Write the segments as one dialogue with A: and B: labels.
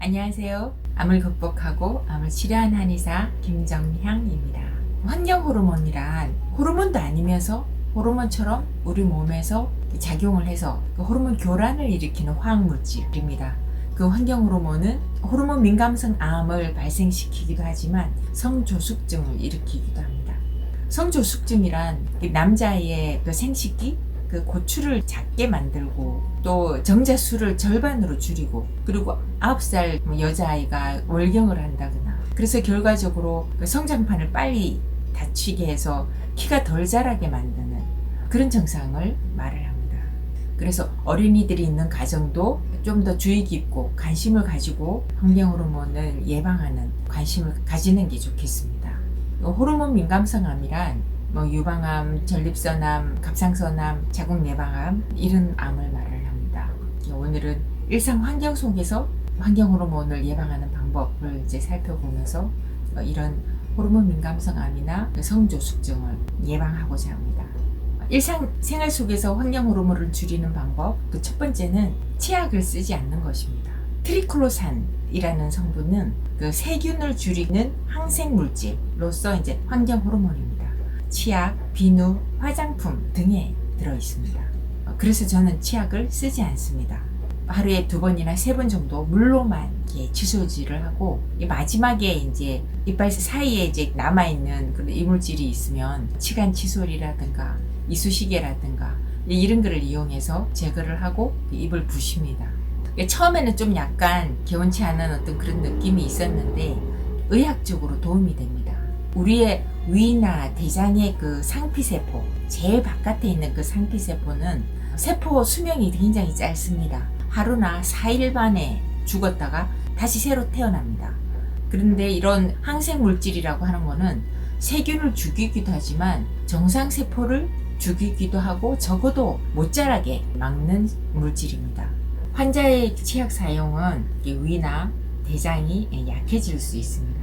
A: 안녕하세요. 암을 극복하고 암을 치료한 한의사 김정향입니다. 환경 호르몬이란 호르몬도 아니면서 호르몬처럼 우리 몸에서 작용을 해서 그 호르몬 교란을 일으키는 화학물질입니다. 그 환경 호르몬은 호르몬 민감성 암을 발생시키기도 하지만 성조숙증을 일으키기도 합니다. 성조숙증이란 남자의 그 생식기 그 고추를 작게 만들고 또 정자수를 절반으로 줄이고 그리고 9살 여자아이가 월경을 한다거나 그래서 결과적으로 그 성장판을 빨리 닫히게 해서 키가 덜 자라게 만드는 그런 증상을 말을 합니다. 그래서 어린이들이 있는 가정도 좀 더 주의 깊고 관심을 가지고 환경 호르몬을 예방하는 관심을 가지는 게 좋겠습니다. 호르몬 민감성 암이란 유방암, 전립선암, 갑상선암, 자궁내방암 이런 암을 말을 합니다. 오늘은 일상 환경 속에서 환경 호르몬을 예방하는 방법을 이제 살펴보면서 이런 호르몬 민감성 암이나 성조숙증을 예방하고자 합니다. 일상생활 속에서 환경 호르몬을 줄이는 방법, 그 첫 번째는 치약을 쓰지 않는 것입니다. 트리클로산이라는 성분은 그 세균을 줄이는 항생 물질로서 이제 환경 호르몬입니다. 치약, 비누, 화장품 등에 들어있습니다. 그래서 저는 치약을 쓰지 않습니다. 하루에 2번이나 3번 정도 물로만 칫솔질을 하고 마지막에 이제 이빨 사이에 이제 남아있는 그런 이물질이 있으면 치간 칫솔이라든가 이쑤시개라든가 이런 거를 이용해서 제거를 하고 입을 부십니다. 처음에는 좀 약간 개운치 않은 어떤 그런 느낌이 있었는데 의학적으로 도움이 됩니다. 우리의 위나 대장의 그 상피세포, 제일 바깥에 있는 그 상피세포는 세포 수명이 굉장히 짧습니다. 하루나 4일 만에 죽었다가 다시 새로 태어납니다. 그런데 이런 항생물질이라고 하는 거는 세균을 죽이기도 하지만 정상세포를 죽이기도 하고 적어도 못 자라게 막는 물질입니다. 환자의 치약 사용은 위나 대장이 약해질 수 있습니다.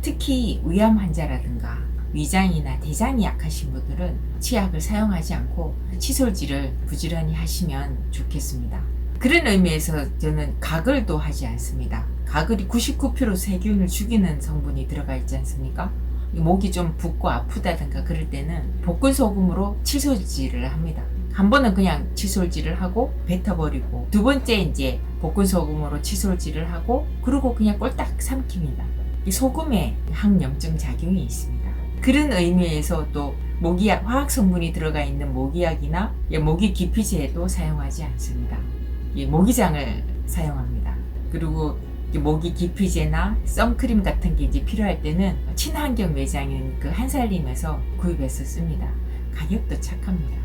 A: 특히 위암 환자라든가 위장이나 대장이 약하신 분들은 치약을 사용하지 않고 칫솔질을 부지런히 하시면 좋겠습니다. 그런 의미에서 저는 가글도 하지 않습니다. 가글이 99% 세균을 죽이는 성분이 들어가 있지 않습니까? 목이 좀 붓고 아프다든가 그럴 때는 볶은소금으로 칫솔질을 합니다. 한 번은 그냥 칫솔질을 하고 뱉어버리고 두 번째 이제 볶은소금으로 칫솔질을 하고 그리고 그냥 꼴딱 삼킵니다. 이 소금에 항염증 작용이 있습니다. 그런 의미에서 또 모기약, 화학 성분이 들어가 있는 모기약이나 모기 기피제도 사용하지 않습니다. 모기장을 사용합니다. 그리고 모기 기피제나 선크림 같은 게 이제 필요할 때는 친환경 매장인 그 한살림에서 구입해서 씁니다. 가격도 착합니다.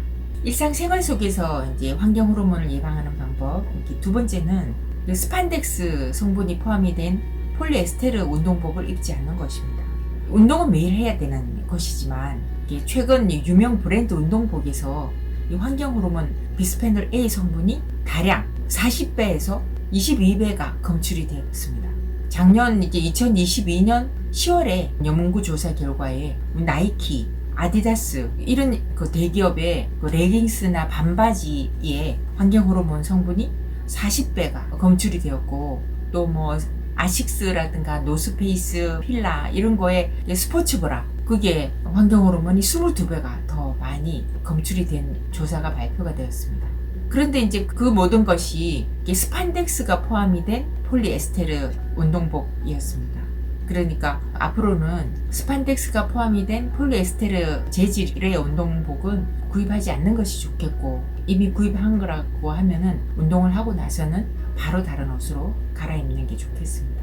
A: 일상생활 속에서 이제 환경 호르몬을 예방하는 방법. 두 번째는 그 스판덱스 성분이 포함이 된 폴리에스테르 운동복을 입지 않는 것입니다. 운동은 매일 해야 되는 것이지만 최근 유명 브랜드 운동복에서 이 환경 호르몬 비스페놀 A 성분이 다량 40배에서 22배가 검출이 되었습니다. 작년 이제 2022년 10월에 연구 조사 결과에 나이키, 아디다스 이런 그 대기업의 그 레깅스나 반바지에 환경 호르몬 성분이 40배가 검출이 되었고 또 뭐 아식스라든가 노스페이스, 필라 이런 거에 스포츠 브라 그게 환경 호르몬이 22배가 더 많이 검출이 된 조사가 발표가 되었습니다. 그런데 이제 그 모든 것이 스판덱스가 포함이 된 폴리에스테르 운동복이었습니다. 그러니까 앞으로는 스판덱스가 포함이 된 폴리에스테르 재질의 운동복은 구입하지 않는 것이 좋겠고 이미 구입한 거라고 하면은 운동을 하고 나서는 바로 다른 옷으로 갈아입는 게 좋겠습니다.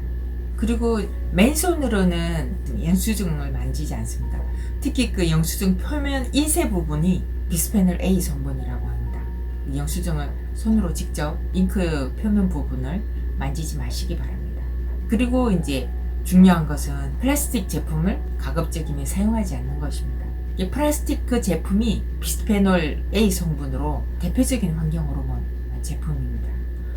A: 그리고 맨손으로는 영수증을 만지지 않습니다. 특히 그 영수증 표면 인쇄 부분이 비스페놀 A 성분이라고 합니다. 영수증을 손으로 직접 잉크 표면 부분을 만지지 마시기 바랍니다. 그리고 이제 중요한 것은 플라스틱 제품을 가급적이면 사용하지 않는 것입니다. 이 플라스틱 그 제품이 비스페놀 A 성분으로 대표적인 환경 호르몬 제품입니다.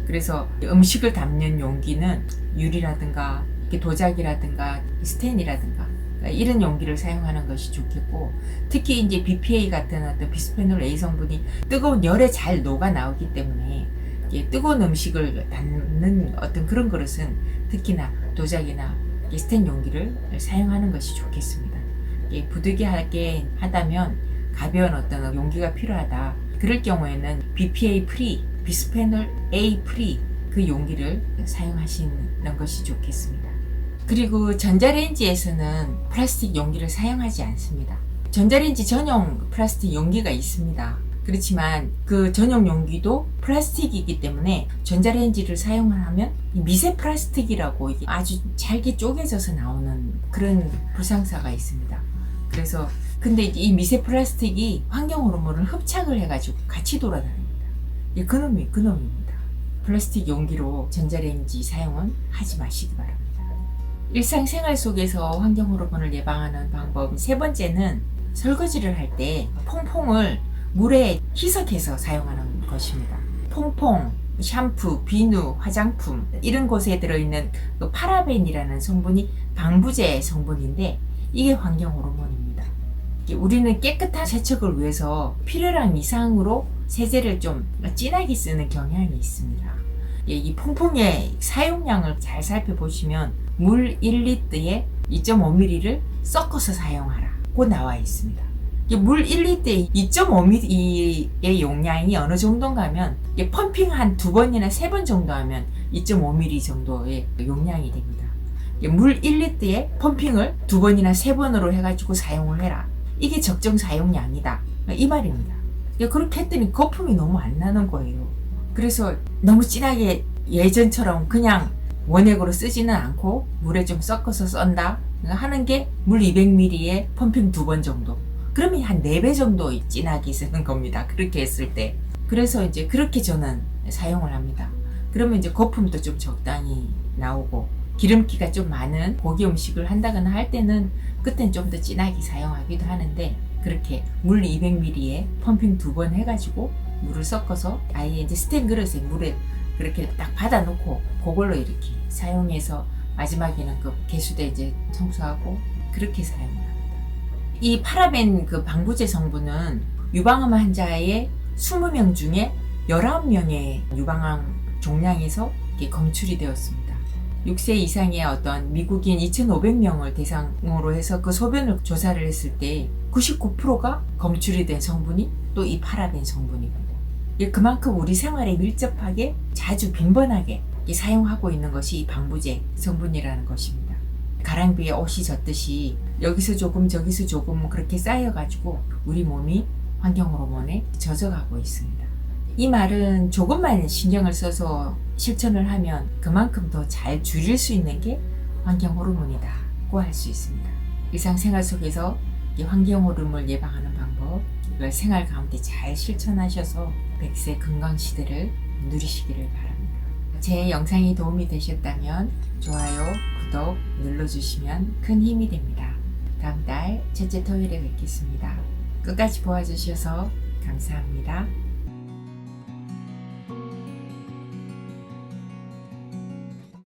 A: 그래서 음식을 담는 용기는 유리라든가 도자기라든가 스텐이라든가 이런 용기를 사용하는 것이 좋겠고 특히 이제 BPA 같은 어떤 비스페놀 A 성분이 뜨거운 열에 잘 녹아 나오기 때문에 뜨거운 음식을 담는 어떤 그런 그릇은 특히나 도자기나 스텐 용기를 사용하는 것이 좋겠습니다. 부득이하게 하다면 가벼운 어떤 용기가 필요하다. 그럴 경우에는 BPA 프리, 비스페놀 A 프리 그 용기를 사용하시는 것이 좋겠습니다. 그리고 전자레인지에서는 플라스틱 용기를 사용하지 않습니다. 전자레인지 전용 플라스틱 용기가 있습니다. 그렇지만 그 전용 용기도 플라스틱이기 때문에 전자레인지를 사용하면 미세 플라스틱이라고 아주 잘게 쪼개져서 나오는 그런 불상사가 있습니다. 그래서 근데 이 미세 플라스틱이 환경 호르몬을 흡착을 해가지고 같이 돌아다닙니다. 그놈입니다. 플라스틱 용기로 전자레인지 사용은 하지 마시기 바랍니다. 일상생활 속에서 환경 호르몬을 예방하는 방법 세 번째는 설거지를 할 때 퐁퐁을 물에 희석해서 사용하는 것입니다. 퐁퐁, 샴푸, 비누, 화장품 이런 곳에 들어있는 그 파라벤이라는 성분이 방부제 성분인데 이게 환경 호르몬입니다. 우리는 깨끗한 세척을 위해서 필요량 이상으로 세제를 좀 진하게 쓰는 경향이 있습니다. 이 퐁퐁의 사용량을 잘 살펴보시면 물 1리터에 2.5ml를 섞어서 사용하라고 나와 있습니다. 물 1리터에 2.5ml의 용량이 어느 정도인가 하면 펌핑 한 2번이나 3번 정도 하면 2.5ml 정도의 용량이 됩니다. 물 1리터에 펌핑을 2번이나 3번으로 해가지고 사용을 해라. 이게 적정 사용량이다. 이 말입니다. 그렇게 했더니 거품이 너무 안 나는 거예요. 그래서 너무 진하게 예전처럼 그냥 원액으로 쓰지는 않고 물에 좀 섞어서 썬다 하는 게 물 200ml에 펌핑 2번 정도. 그러면 한 4배 정도 진하게 쓰는 겁니다. 그렇게 했을 때. 그래서 이제 그렇게 저는 사용을 합니다. 그러면 이제 거품도 좀 적당히 나오고 기름기가 좀 많은 고기 음식을 한다거나 할 때는 그땐 좀 더 진하게 사용하기도 하는데 그렇게 물 200ml에 펌핑 2번 해가지고 물을 섞어서 아예 이제 스텐 그릇에 물에 그렇게 딱 받아놓고 그걸로 이렇게 사용해서 마지막에는 그 개수대 이제 청소하고 그렇게 사용합니다. 이 파라벤 그 방부제 성분은 유방암 환자의 20명 중에 19명의 유방암 종양에서 검출이 되었습니다. 6세 이상의 어떤 미국인 2,500명을 대상으로 해서 그 소변을 조사를 했을 때 99%가 검출이 된 성분이 또 이 파라벤 성분입니다. 그만큼 우리 생활에 밀접하게 자주 빈번하게 사용하고 있는 것이 이 방부제 성분이라는 것입니다. 가랑비에 옷이 젖듯이 여기서 조금 저기서 조금 그렇게 쌓여가지고 우리 몸이 환경 호르몬에 젖어가고 있습니다. 이 말은 조금만 신경을 써서 실천을 하면 그만큼 더 잘 줄일 수 있는 게 환경 호르몬이다고 할 수 있습니다. 일상생활 속에서 이 환경 호르몬을 예방하는 방법 이걸 생활 가운데 잘 실천하셔서 100세 건강 시대를 누리시기를 바랍니다. 제 영상이 도움이 되셨다면 좋아요, 구독 눌러주시면 큰 힘이 됩니다. 다음 달 첫째 토요일에 뵙겠습니다. 끝까지 보아주셔서 감사합니다.